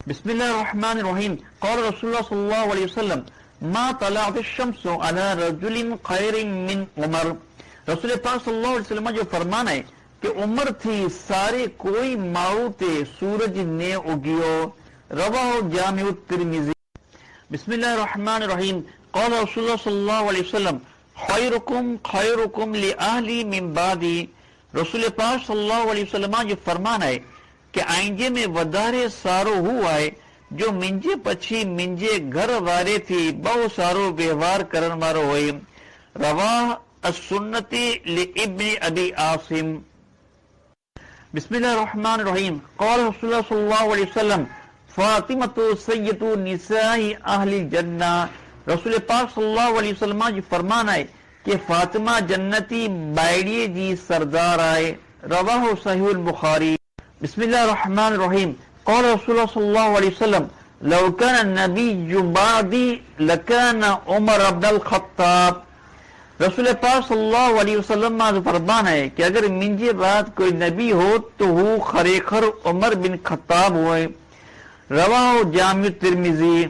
بسم اللہ الرحمن الرحیم قال رسول اللہ صلی اللہ علیہ وسلم ما طلعت الشمس على رجل خیر من عمر. رسول پاک صلی اللہ علیہ وسلم جو فرمان ہے کہ عمر تھی سارے کوئی ماؤتے سورج نے اگیو. رواہ جامع الترمذی. بسم اللہ الرحمن الرحیم قال رسول اللہ صلی اللہ علیہ وسلم خیرکم خیرکم لأہلی من بعدی. رسول پاک صلی اللہ علیہ وسلم جو فرمان ہے کہ آئندے میں ودارے سارو ہوا ہے جو منجے پچھی منجے گھر وارے تھی بہو سارو ویوہار کرن وارو ہوئے. رواہ السنتی لابن ابی عاصم. بسم اللہ الرحمن الرحیم قال رسول اللہ صلی اللہ علیہ وسلم فاطمۃ سید نساء اہل الجنہ. رسول پاک صلی اللہ علیہ وسلم جو فرمان ہے کہ فاطمہ جنتی بائڑی جی سردار آئے. رواہ صحیح البخاری. بسم اللہ الرحمن الرحیم قال رسول اللہ صلی اللہ علیہ وسلم لو كان النبی بعدی لکان عمر بن الخطاب. رسول پاک صلی اللہ علیہ وسلم فرمان ہے کہ اگر منجے بعد کوئی نبی ہو تو وہ خریخر عمر بن خطاب ہوئے. رواہ جامع ترمذی.